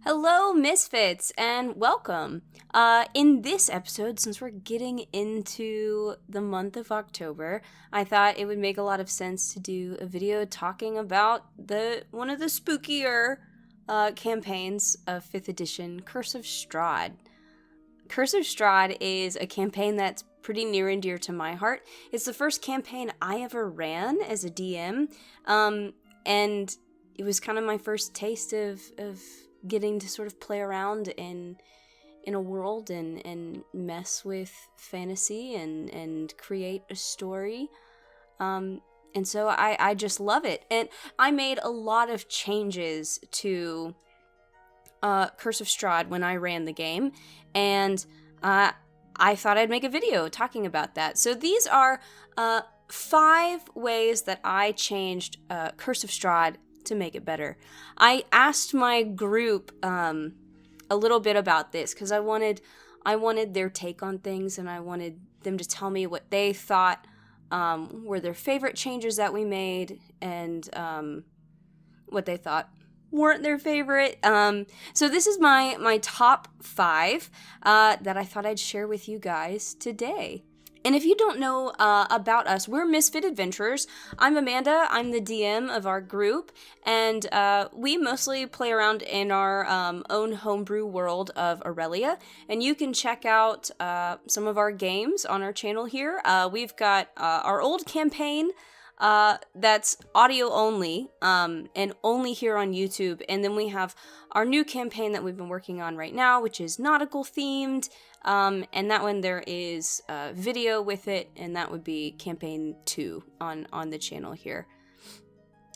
Hello, Misfits, and welcome. In this episode, since we're getting into the month of October, I thought it would make a lot of sense to do a video talking about one of the spookier campaigns of 5th edition, Curse of Strahd. Curse of Strahd is a campaign that's pretty near and dear to my heart. It's the first campaign I ever ran as a DM, and it was kind of my first taste of getting to sort of play around in a world and mess with fantasy and create a story. And so I just love it. And I made a lot of changes to Curse of Strahd when I ran the game, and I thought I'd make a video talking about that. So these are 5 ways that I changed Curse of Strahd to make it better. I asked my group a little bit about this because I wanted their take on things, and I wanted them to tell me what they thought were their favorite changes that we made, and what they thought weren't their favorite. So this is my top 5 that I thought I'd share with you guys today. And if you don't know about us, we're Misfit Adventurers. I'm Amanda. I'm the DM of our group, and we mostly play around in our own homebrew world of Aurelia. And you can check out some of our games on our channel here. We've got our old campaign that's audio only, and only here on YouTube. And then we have our new campaign that we've been working on right now, which is nautical themed. And that one there is video with it, and that would be campaign 2 on the channel here.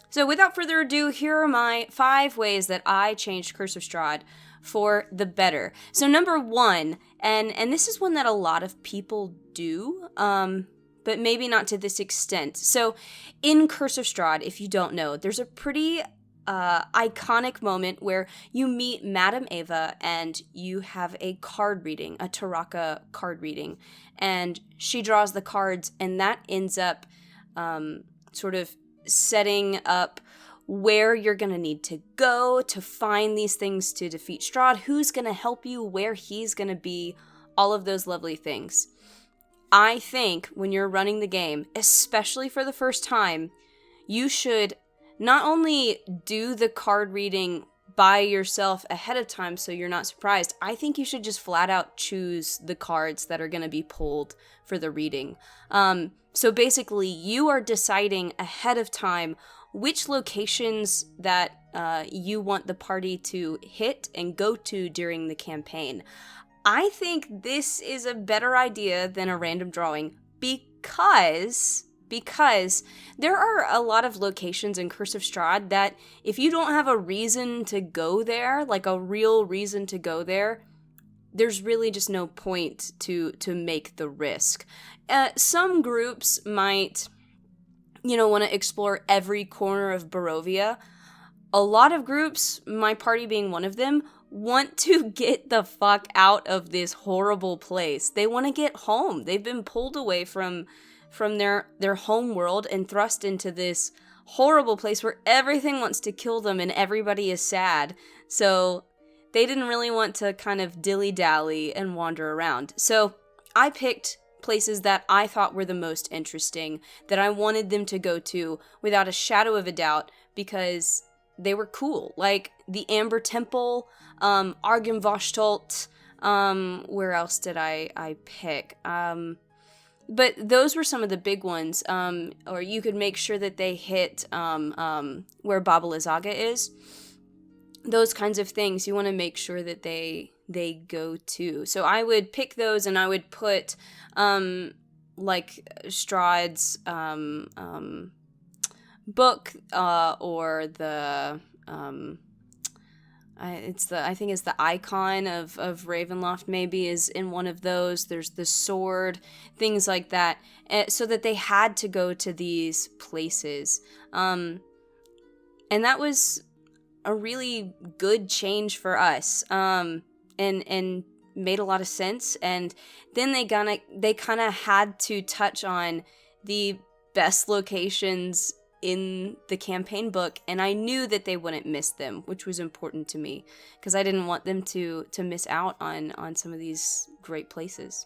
So without further ado, here are my 5 ways that I changed Curse of Strahd for the better. So number 1, and this is one that a lot of people do, but maybe not to this extent. So in Curse of Strahd, if you don't know, there's a pretty iconic moment where you meet Madame Ava and you have a card reading, a Taraka card reading, and she draws the cards, and that ends up sort of setting up where you're going to need to go to find these things to defeat Strahd, who's going to help you, where he's going to be, all of those lovely things. I think when you're running the game, especially for the first time, you should not only do the card reading by yourself ahead of time so you're not surprised, I think you should just flat out choose the cards that are going to be pulled for the reading. So basically, you are deciding ahead of time which locations that you want the party to hit and go to during the campaign. I think this is a better idea than a random drawing because there are a lot of locations in Curse of Strahd that if you don't have a reason to go there, like a real reason to go there, there's really just no point to make the risk. Some groups might, want to explore every corner of Barovia. A lot of groups, my party being one of them, want to get the fuck out of this horrible place. They want to get home. They've been pulled away from their home world and thrust into this horrible place where everything wants to kill them and everybody is sad. So they didn't really want to kind of dilly-dally and wander around. So I picked places that I thought were the most interesting, that I wanted them to go to without a shadow of a doubt because they were cool. Like the Amber Temple, Argenvoshtolt, where else did I pick? But those were some of the big ones, or you could make sure that they hit where Baba Lysaga is. Those kinds of things, you want to make sure that they go to. So I would pick those, and I would put, like, Strahd's book, or the... I think it's the icon of Ravenloft maybe is in one of those. There's the sword, things like that, so that they had to go to these places. And that was a really good change for us, and made a lot of sense. And then they kind of had to touch on the best locations in the campaign book, and I knew that they wouldn't miss them, which was important to me because I didn't want them to miss out on some of these great places.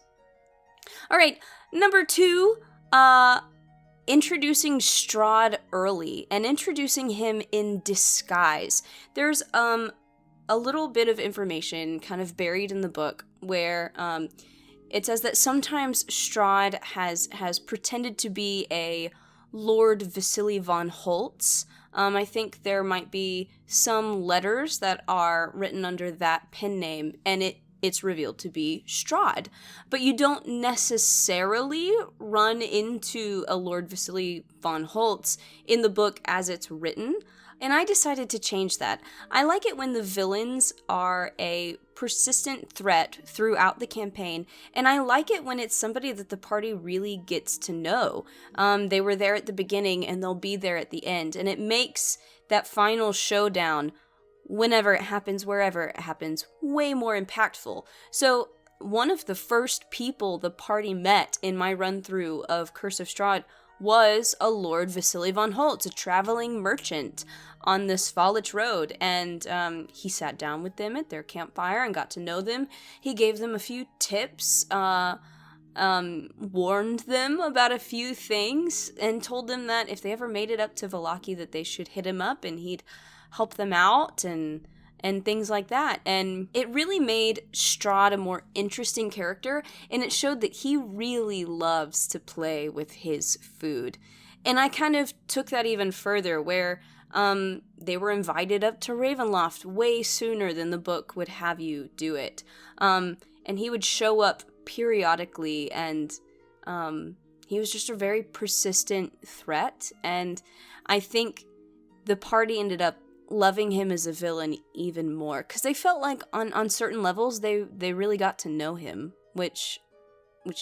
All right, number 2, introducing Strahd early and introducing him in disguise. There's a little bit of information kind of buried in the book where it says that sometimes Strahd has pretended to be a Lord Vasily von Holtz. I think there might be some letters that are written under that pen name, and it's revealed to be Strahd. But you don't necessarily run into a Lord Vasily von Holtz in the book as it's written, and I decided to change that. I like it when the villains are a persistent threat throughout the campaign, and I like it when it's somebody that the party really gets to know. They were there at the beginning, and they'll be there at the end, and it makes that final showdown, whenever it happens, wherever it happens, way more impactful. So one of the first people the party met in my run-through of Curse of Strahd was a Lord Vasily von Holtz, a traveling merchant on the Svalich Road, and he sat down with them at their campfire and got to know them. He gave them a few tips, warned them about a few things, and told them that if they ever made it up to Vallaki that they should hit him up and he'd help them out and things like that. And it really made Strahd a more interesting character, and it showed that he really loves to play with his food. And I kind of took that even further, where they were invited up to Ravenloft way sooner than the book would have you do it. And he would show up periodically, and he was just a very persistent threat. And I think the party ended up loving him as a villain even more, because they felt like on certain levels they really got to know him, which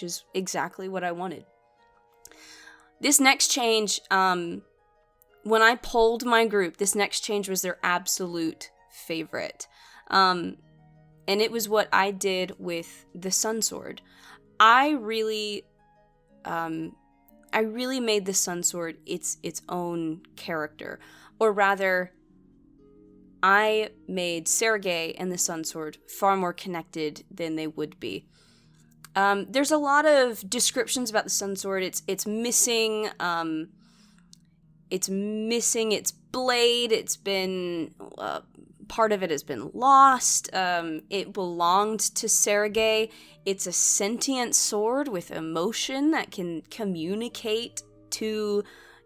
is exactly what I wanted. This next change, when I polled my group, this next change was their absolute favorite. And it was what I did with the Sun Sword. I really made the Sun Sword its own character, or rather, I made Sergei and the Sun Sword far more connected than they would be. There's a lot of descriptions about the Sun Sword. It's missing its blade. It's been part of it has been lost. It belonged to Sergei. It's a sentient sword with emotion that can communicate to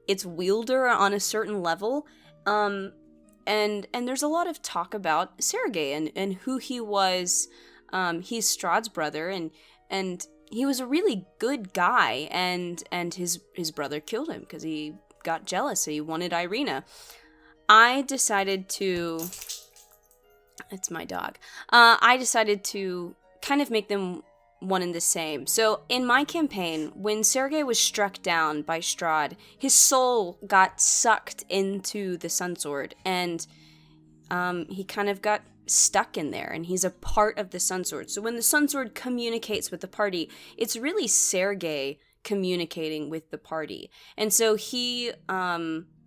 its wielder on a certain level. And there's a lot of talk about Sergei and who he was. He's Strahd's brother, and he was a really good guy, and his brother killed him because he got jealous. He wanted Irina. I decided to... It's my dog. I decided to kind of make them one and the same. So in my campaign, when Sergei was struck down by Strahd, his soul got sucked into the Sun Sword, and he kind of got stuck in there, and he's a part of the Sun Sword. So when the Sun Sword communicates with the party, it's really Sergei communicating with the party. And so he,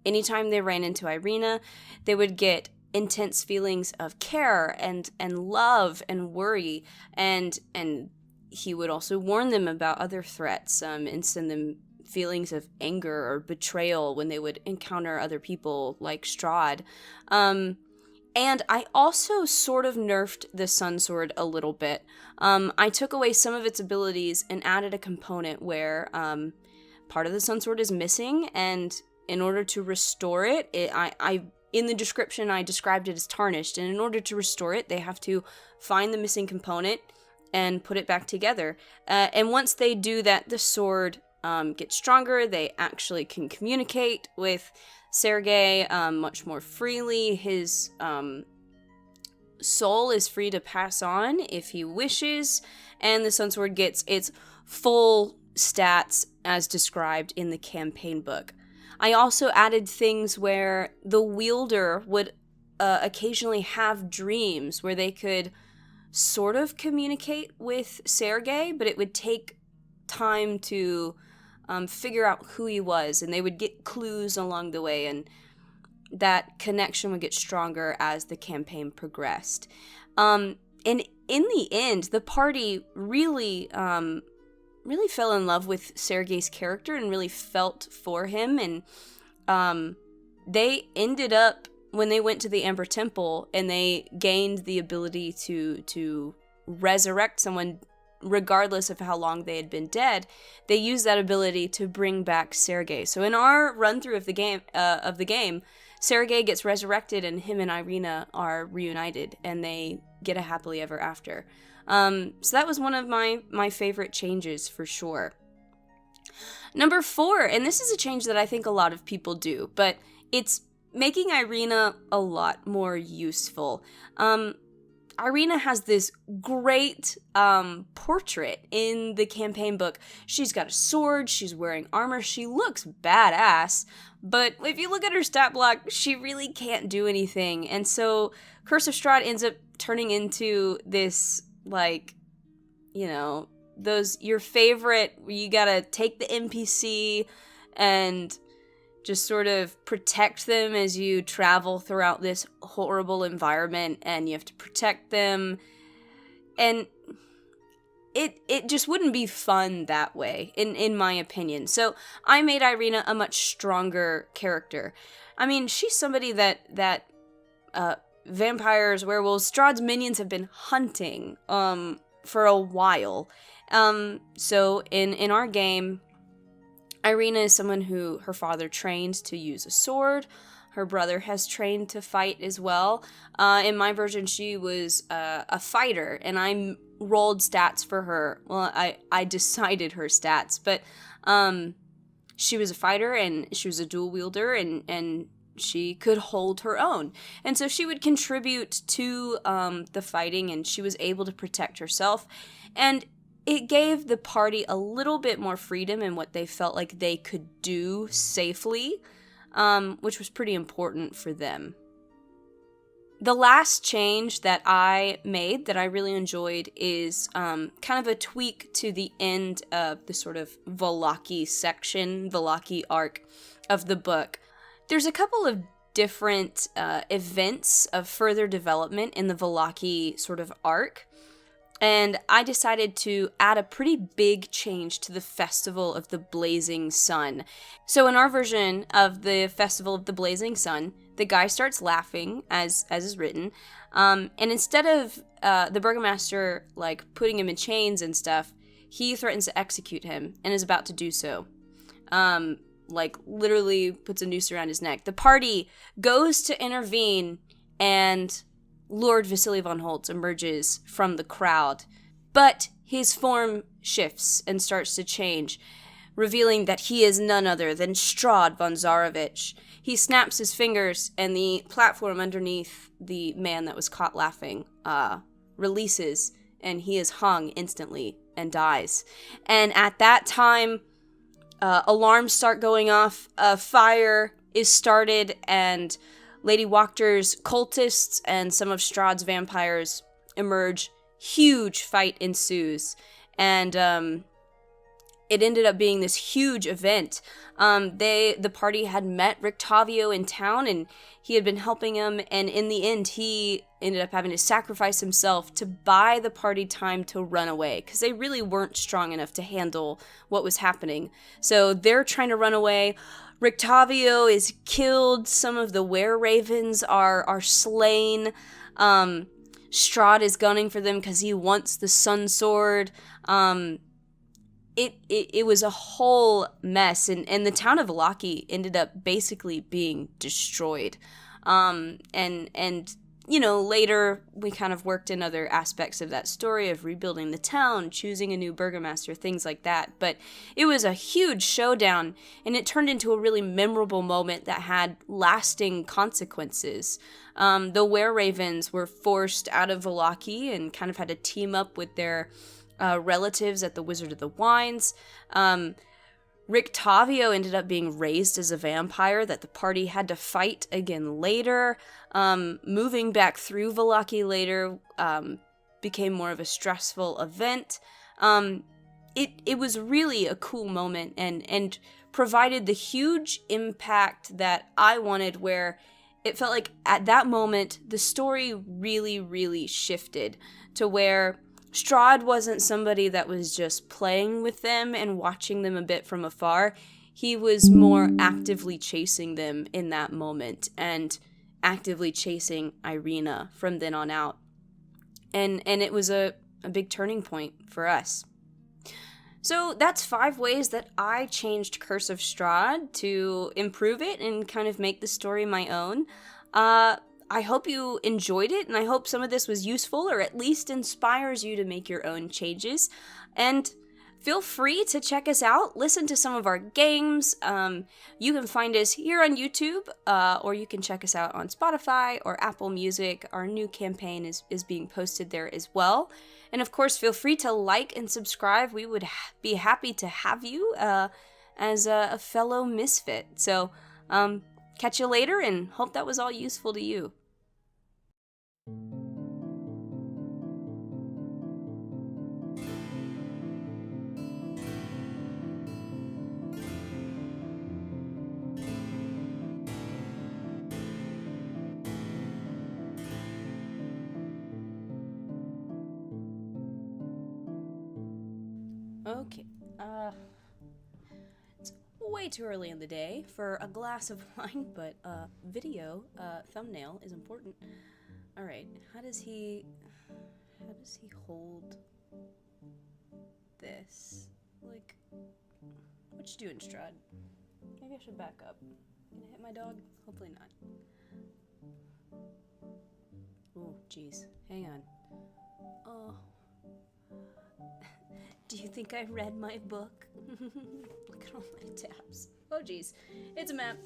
anytime they ran into Irina, they would get intense feelings of care and love and worry, and he would also warn them about other threats, and send them feelings of anger or betrayal when they would encounter other people like Strahd. And I also sort of nerfed the Sun Sword a little bit. I took away some of its abilities and added a component where part of the Sun Sword is missing, and in order to restore it, in the description I described it as tarnished, and in order to restore it, they have to find the missing component and put it back together. And once they do that, the sword gets stronger. They actually can communicate with Sergei much more freely. His soul is free to pass on if he wishes, and the Sun Sword gets its full stats as described in the campaign book. I also added things where the wielder would occasionally have dreams where they could sort of communicate with Sergei, but it would take time to figure out who he was, and they would get clues along the way, and that connection would get stronger as the campaign progressed. And in the end, the party really fell in love with Sergei's character and really felt for him, and they ended up, when they went to the Amber Temple and they gained the ability to resurrect someone regardless of how long they had been dead, they used that ability to bring back Sergei. So in our run-through of the game, Sergei gets resurrected and him and Irina are reunited and they get a happily ever after. So that was one of my favorite changes for sure. Number 4, and this is a change that I think a lot of people do, but it's making Irina a lot more useful. Irina has this great portrait in the campaign book. She's got a sword, she's wearing armor, she looks badass, but if you look at her stat block, she really can't do anything. And so Curse of Strahd ends up turning into this, like, you know, those, your favorite, you gotta take the NPC and just sort of protect them as you travel throughout this horrible environment, and you have to protect them. And it just wouldn't be fun that way, in my opinion. So I made Irina a much stronger character. I mean, she's somebody that vampires, werewolves, Strahd's minions have been hunting for a while. So in our game, Irina is someone who her father trained to use a sword. Her brother has trained to fight as well. In my version, she was a fighter, and I rolled stats for her. Well, I decided her stats, but she was a fighter, and she was a dual wielder, and she could hold her own. And so she would contribute to the fighting, and she was able to protect herself. And it gave the party a little bit more freedom in what they felt like they could do safely, which was pretty important for them. The last change that I made that I really enjoyed is kind of a tweak to the end of the sort of Lockheed section, Lockheed Arc of the book. There's a couple of different events of further development in the Lockheed sort of arc. And I decided to add a pretty big change to the Festival of the Blazing Sun. So in our version of the Festival of the Blazing Sun, the guy starts laughing, as is written, and instead of the burgomaster, like, putting him in chains and stuff, he threatens to execute him, and is about to do so. Like, literally puts a noose around his neck. The party goes to intervene, and Lord Vasily von Holtz emerges from the crowd, but his form shifts and starts to change, revealing that he is none other than Strahd von Zarovich. He snaps his fingers, and the platform underneath the man that was caught laughing releases, and he is hung instantly and dies. And at that time, alarms start going off, fire is started, and Lady Wachter's cultists and some of Strahd's vampires emerge. Huge fight ensues, and it ended up being this huge event. The party had met Rictavio in town, and he had been helping him, and in the end, he ended up having to sacrifice himself to buy the party time to run away, because they really weren't strong enough to handle what was happening. So they're trying to run away. Rictavio is killed. Some of the were-ravens are slain. Strahd is gunning for them because he wants the sun sword. It was a whole mess, and the town of Lockheed ended up basically being destroyed. And you know, later we kind of worked in other aspects of that story of rebuilding the town, choosing a new burgomaster, things like that. But it was a huge showdown, and it turned into a really memorable moment that had lasting consequences. The were-ravens were forced out of Lockheed and kind of had to team up with their relatives at the Wizard of the Wines. Rictavio ended up being raised as a vampire that the party had to fight again later. Moving back through Vallaki later became more of a stressful event. it was really a cool moment and provided the huge impact that I wanted, where it felt like at that moment the story really, really shifted to where Strahd wasn't somebody that was just playing with them and watching them a bit from afar. He was more actively chasing them in that moment and actively chasing Irina from then on out. And it was a big turning point for us. So that's 5 ways that I changed Curse of Strahd to improve it and kind of make the story my own. I hope you enjoyed it, and I hope some of this was useful or at least inspires you to make your own changes. And feel free to check us out, listen to some of our games. You can find us here on YouTube, or you can check us out on Spotify or Apple Music. Our new campaign is being posted there as well. And of course, feel free to like and subscribe. We would be happy to have you as a fellow misfit. So, catch you later, and hope that was all useful to you. Okay, it's way too early in the day for a glass of wine, but video thumbnail is important. All right, how does he hold this? Like, what you doing, Strahd? Maybe I should back up. Gonna hit my dog? Hopefully not. Oh, jeez. Hang on. Oh. Do you think I read my book? Look at all my tabs. Oh, jeez. It's a map.